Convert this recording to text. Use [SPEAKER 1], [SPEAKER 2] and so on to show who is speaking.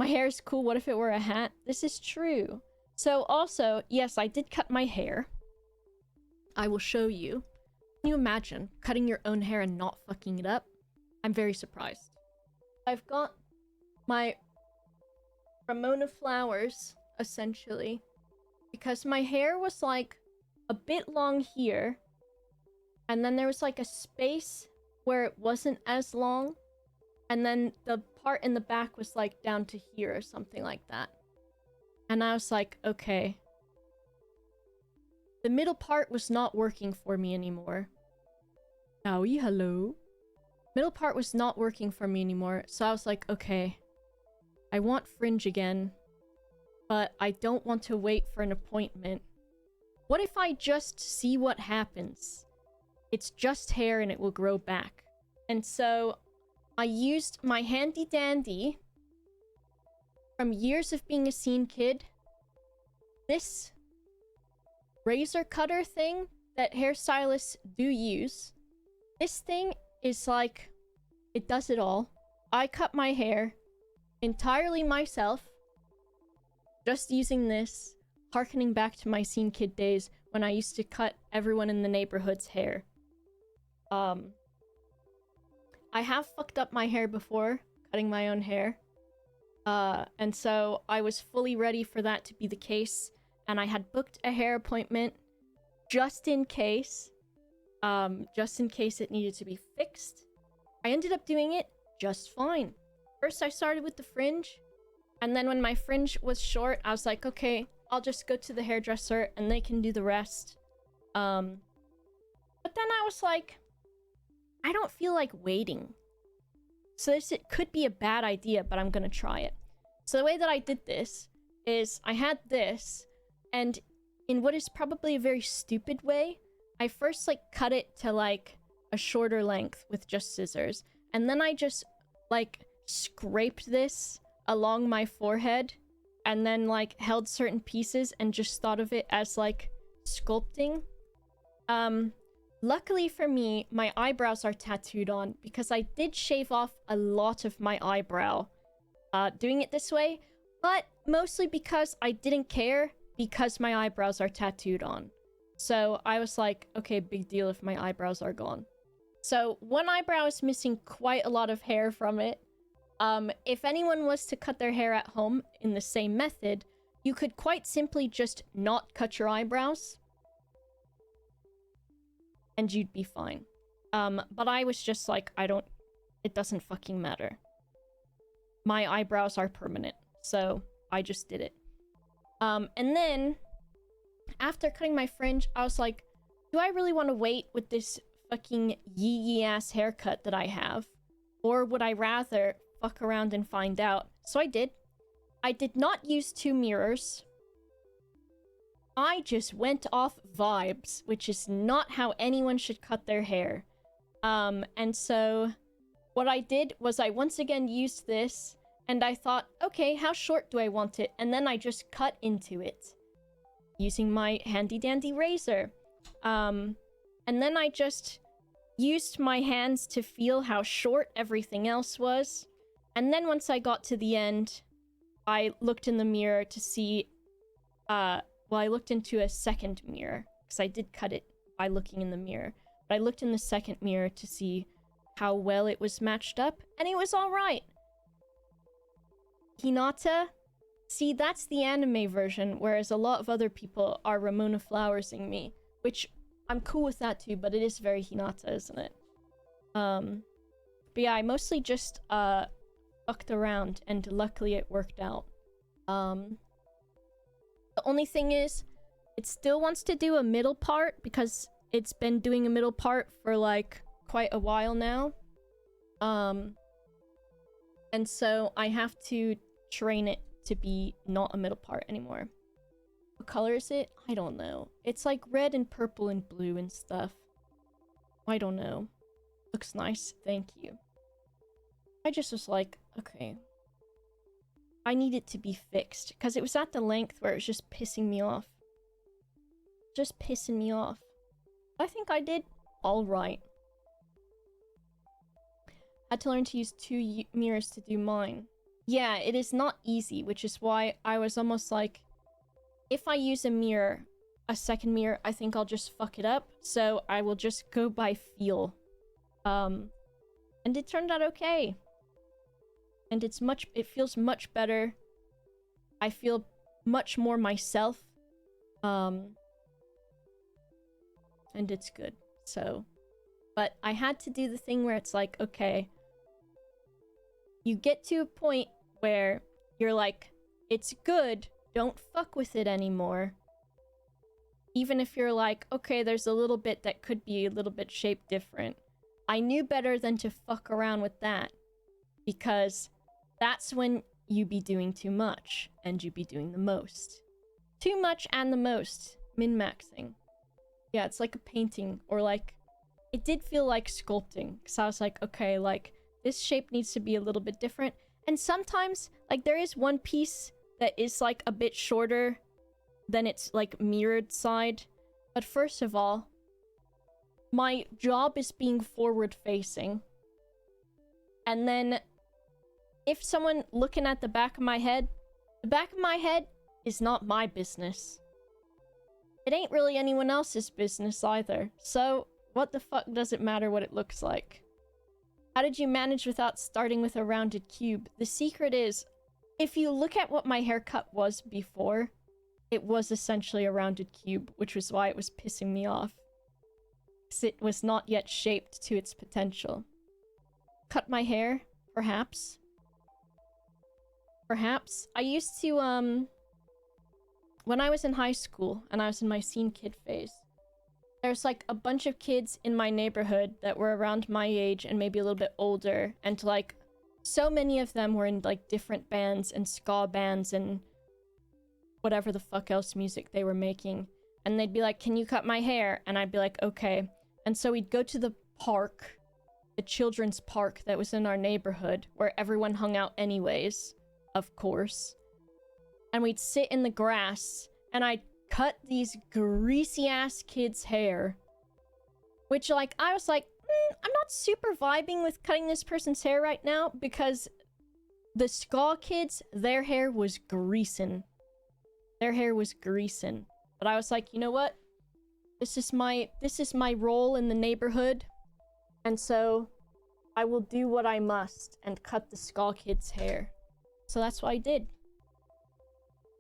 [SPEAKER 1] My hair is cool, what if it were a hat? This is true. So also, yes, I did cut my hair. I will show you. Can you imagine cutting your own hair and not fucking it up? I'm very surprised. I've got my Ramona flowers, essentially, because my hair was like a bit long here, and then there was like a space where it wasn't as long, and then the part in the back was like down to here or something like that. And I was like, okay. The middle part was not working for me anymore. Owie, hello. Middle part was not working for me anymore, so I was like, okay. I want fringe again, but I don't want to wait for an appointment. What if I just see what happens? It's just hair and it will grow back. And so I used my handy dandy from years of being a scene kid. This razor cutter thing that hairstylists do use. This thing is like, it does it all. I cut my hair entirely myself, just using this, harkening back to my scene kid days when I used to cut everyone in the neighborhood's hair. I have fucked up my hair before, cutting my own hair. And so I was fully ready for that to be the case, and I had booked a hair appointment just in case it needed to be fixed. I ended up doing it just fine. First I started with the fringe, and then when my fringe was short, I was like, okay, I'll just go to the hairdresser and they can do the rest. But then I was like, I don't feel like waiting. So it could be a bad idea, but I'm gonna try it. So the way that I did this is I had this, and in what is probably a very stupid way, I first like cut it to like a shorter length with just scissors, and then I just like scraped this along my forehead and then like held certain pieces and just thought of it as like sculpting. Luckily for me, my eyebrows are tattooed on because I did shave off a lot of my eyebrow doing it this way, but mostly because I didn't care because my eyebrows are tattooed on. So I was like, okay, big deal if my eyebrows are gone. So one eyebrow is missing quite a lot of hair from it. If anyone was to cut their hair at home in the same method, you could quite simply just not cut your eyebrows, and you'd be fine. But I was just like, it doesn't fucking matter. My eyebrows are permanent, so I just did it. And then, after cutting my fringe, I was like, do I really want to wait with this fucking yee-ass haircut that I have? Or would I rather fuck around and find out? So I did. I did not use 2 mirrors. I just went off vibes, which is not how anyone should cut their hair. And so what I did was I once again used this, and I thought, okay, how short do I want it? And then I just cut into it using my handy dandy razor. And then I just used my hands to feel how short everything else was. And then once I got to the end, I looked in the mirror to see, well, I looked into a second mirror, because I did cut it by looking in the mirror. But I looked in the second mirror to see how well it was matched up, and it was alright. Hinata? See, that's the anime version, whereas a lot of other people are Ramona Flowersing me, which I'm cool with that too, but it is very Hinata, isn't it? But yeah, I mostly just, fucked around, and luckily it worked out. The only thing is, it still wants to do a middle part, because it's been doing a middle part for, like, quite a while now. And so I have to train it to be not a middle part anymore. What color is it? I don't know. It's like red and purple and blue and stuff. I don't know. Looks nice. Thank you. I just was like, okay. I need it to be fixed, because it was at the length where it was just pissing me off. Just pissing me off. I think I did alright. Had to learn to use 2 mirrors to do mine. Yeah, it is not easy, which is why I was almost like, if I use a mirror, a second mirror, I think I'll just fuck it up. So I will just go by feel. And it turned out okay. And it feels much better. I feel much more myself. And it's good. So, but I had to do the thing where it's like, okay, you get to a point where you're like, it's good, don't fuck with it anymore. Even if you're like, okay, there's a little bit that could be a little bit shaped different. I knew better than to fuck around with that. Because that's when you be doing too much, and you be doing the most. Too much and the most. Min-maxing. Yeah, it's like a painting, or like... It did feel like sculpting, because I was like, okay, like, this shape needs to be a little bit different. And sometimes, like, there is one piece that is, like, a bit shorter than its, like, mirrored side. But first of all, my job is being forward-facing. And then, if someone looking at the back of my head is not my business. It ain't really anyone else's business either. So, what the fuck does it matter what it looks like? How did you manage without starting with a rounded cube? The secret is, if you look at what my haircut was before, it was essentially a rounded cube, which was why it was pissing me off. Because it was not yet shaped to its potential. Cut my hair? Perhaps. Perhaps. I used to, when I was in high school, and I was in my scene kid phase, there's like a bunch of kids in my neighborhood that were around my age and maybe a little bit older, and like so many of them were in like different bands and ska bands and whatever the fuck else music they were making. And they'd be like, can you cut my hair? And I'd be like, okay. And so we'd go to the park, the children's park that was in our neighborhood, where everyone hung out anyways, of course. And we'd sit in the grass, and I'd cut these greasy ass kids' hair. Which, like, I was like, I'm not super vibing with cutting this person's hair right now, because the ska kids, their hair was greasing. Their hair was greasing. But I was like, you know what? This is my role in the neighborhood. And so I will do what I must and cut the ska kids' hair. So that's what I did.